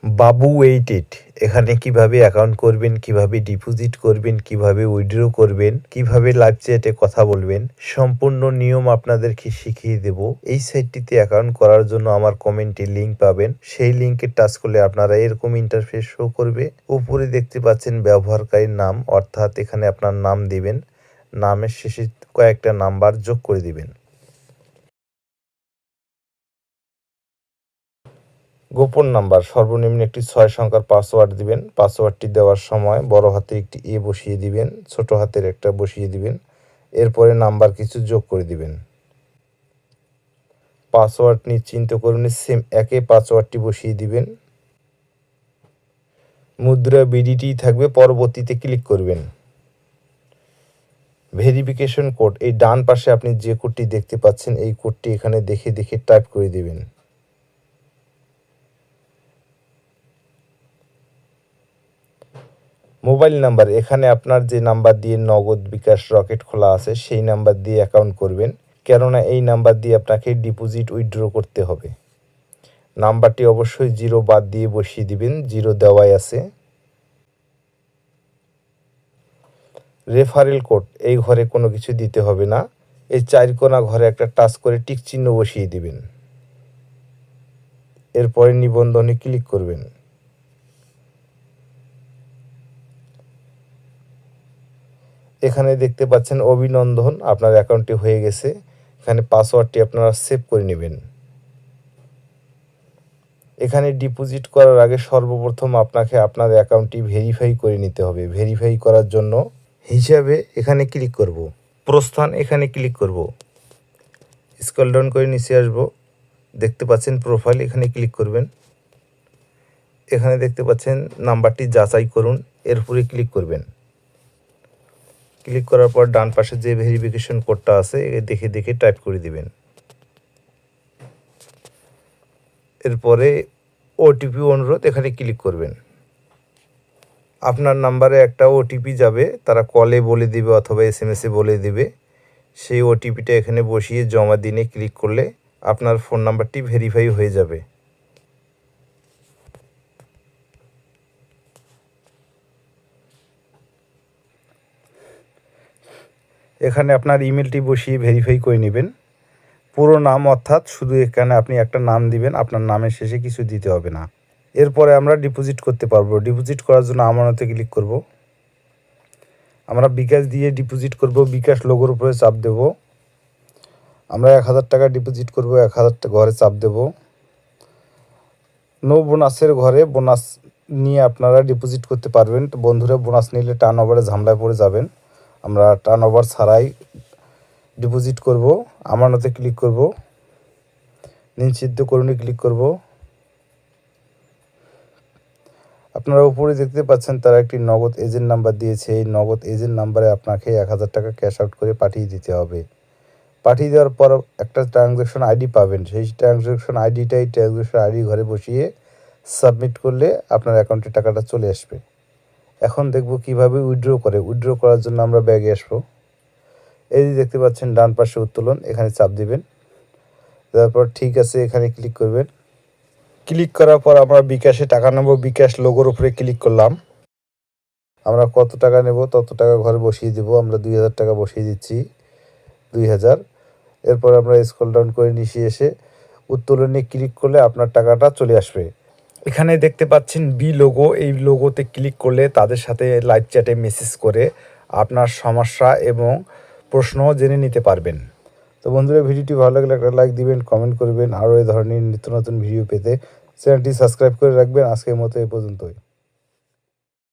বাবু weighted. এখানে কিভাবে account করবেন, কিভাবে ডিপোজিট করবেন, কিভাবে উইথড্র করবেন, কিভাবে লাইভ চ্যাটে কথা বলবেন, সম্পূর্ণ নিয়ম আপনাদেরকে শিখিয়ে দেব। এই সাইটটিতে অ্যাকাউন্ট করার জন্য আমার কমেন্টে লিঙ্ক পাবেন। সেই লিঙ্কে টাচ করলে আপনারা এরকম ইন্টারফেস শো করবে। উপরে দেখতে পাচ্ছেন ব্যবহারকারীর নাম, অর্থাৎ এখানে আপনার নাম দিবেন। নামের শেষে কয়েকটা নাম্বার যোগ করে দিবেন। গোপন নাম্বার সর্বনিম্ন একটি 6 সংখ্যার পাসওয়ার্ড দিবেন। পাসওয়ার্ডটি দেওয়ার সময় বড় হাতের একটি এ বসিয়ে দিবেন, ছোট হাতের একটা বসিয়ে দিবেন। এরপরে নাম্বার কিছু যোগ করে দিবেন। পাসওয়ার্ড নিশ্চিন্ত করুন, সেম একই পাসওয়ার্ডটি বসিয়ে দিবেন। মুদ্রা বিডিটি থাকবে, পরবর্তীতে ক্লিক করবেন। ভেরিফিকেশন কোড, এই ডান পাশে আপনি যে কোডটি দেখতে পাচ্ছেন এই কোডটি এখানে দেখে দেখে টাইপ করে দিবেন। মোবাইল নাম্বার, এখানে আপনার যে নাম্বার দিয়ে নগদ, বিকাশ, রকেট খোলা আছে সেই নাম্বার দিয়ে অ্যাকাউন্ট করবেন, কেননা এই নাম্বার দিয়ে আপনাকে ডিপোজিট উইথড্র করতে হবে। নাম্বারটি অবশ্যই 0 বাদ দিয়ে বসিয়ে দিবেন, 0 দেওয়াই আছে। রেফারেল কোড, এই ঘরে কোনো কিছু দিতে হবে না। এই 4 কোণা ঘরে একটা টাচ করে টিক চিহ্ন বসিয়ে দিবেন। এরপরে নিবন্ধনে ক্লিক করবেন। এখানে দেখতে পাচ্ছেন অভিনন্দন, আপনার অ্যাকাউন্টটি হয়ে গেছে। এখানে পাসওয়ার্ডটি আপনারা সেভ করে নেবেন। এখানে ডিপোজিট করার আগে সর্বপ্রথম আপনাকে আপনার অ্যাকাউন্টটি ভেরিফাই করে নিতে হবে। ভেরিফাই করার জন্য হিসাবে এখানে ক্লিক করব, প্রস্থান এখানে ক্লিক করব, স্ক্রল ডাউন করে নিচে আসব, দেখতে পাচ্ছেন প্রোফাইল, এখানে ক্লিক করবেন। এখানে দেখতে পাচ্ছেন নাম্বারটি যাচাই করুন, এর উপরে ক্লিক করবেন। ক্লিক করার পর ডান পাশে যে ভেরিফিকেশন কোডটা আছে দেখে দেখে টাইপ করে দিবেন। এরপরে ওটিপি অনুরোধ, এখানে ক্লিক করবেন। আপনার নাম্বারে একটা ওটিপি যাবে, তারা কলে বলে দিবে অথবা এসএমএসে বলে দিবে। সেই ওটিপিটা এখানে বসিয়ে জমা দিনে ক্লিক করলে আপনার ফোন নাম্বারটি ভেরিফাই হয়ে যাবে। এখানে আপনার ইমেলটি বসিয়ে ভেরিফাই করে নেবেন। পুরো নাম, অর্থাৎ শুধু এখানে আপনি একটা নাম দিবেন, আপনার নামের শেষে কিছু দিতে হবে না। এরপরে আমরা ডিপোজিট করতে পারবো। ডিপোজিট করার জন্য আমানতে ক্লিক করব। আমরা বিকাশ দিয়ে ডিপোজিট করব, বিকাশ লোগোর উপরে চাপ দেব। আমরা 1000 টাকা ডিপোজিট করব, 1000 ঘরে চাপ দেব। নো বোনাসের ঘরে বোনাস নিয়ে আপনারা ডিপোজিট করতে পারবেন। তো বন্ধুরা, বোনাস নিলে টার্ন ওভারে ঝামেলায় পড়ে যাবেন। আমরা টার্ন ওভার ছাড়াই ডিপোজিট করব। আমানতে ক্লিক করব, নিশ্চিতকরণে ক্লিক করব। আপনারা উপরে দেখতে পাচ্ছেন তারা একটি নগদ এজেন্ট নাম্বার দিয়েছে। এই নগদ এজেন্ট নাম্বারে আপনাকে 1000 টাকা ক্যাশ আউট করে পাঠিয়ে দিতে হবে। পাঠিয়ে দেওয়ার পর একটা ট্রানজ্যাকশন আইডি পাবেন। সেই ট্রানজ্যাকশন আইডিটাই ট্রানজ্যাকশন আইডি ঘরে বসিয়ে সাবমিট করলে আপনার অ্যাকাউন্টে টাকাটা চলে আসবে। এখন দেখব কিভাবে উইথড্র করে। উইথড্র করার জন্য আমরা ব্যাগে আসবো। এই যে দেখতে পাচ্ছেন ডান পাশে উত্তোলন, এখানে চাপ দিবেন। তারপর ঠিক আছে এখানে ক্লিক করবেন। ক্লিক করার পর আমরা বিকাশে টাকা নেব, বিকাশ লোগোর উপরে ক্লিক করলাম। আমরা কত টাকা নেব তত টাকা ঘরে বসিয়ে দেব। আমরা 2000 টাকা বসিয়ে দিচ্ছি, 2000। এরপর আমরা স্ক্রল ডাউন করে নিচে এসে উত্তোলনে ক্লিক করলে আপনার টাকাটা চলে আসবে। এখানে দেখতে পাচ্ছেন বি লোগো, এই লোগোতে ক্লিক করলে তাদের সাথে লাইভ চ্যাটে মেসেজ করে আপনার সমস্যা এবং প্রশ্ন জেনে নিতে পারবেন। তো বন্ধুরা, ভিডিওটি ভালো লাগলে একটা লাইক দিবেন, কমেন্ট করবেন। আরও এই ধরনের নিত্য নতুন ভিডিও পেতে চ্যানেলটি সাবস্ক্রাইব করে রাখবেন। আজকের মতো এই পর্যন্তই।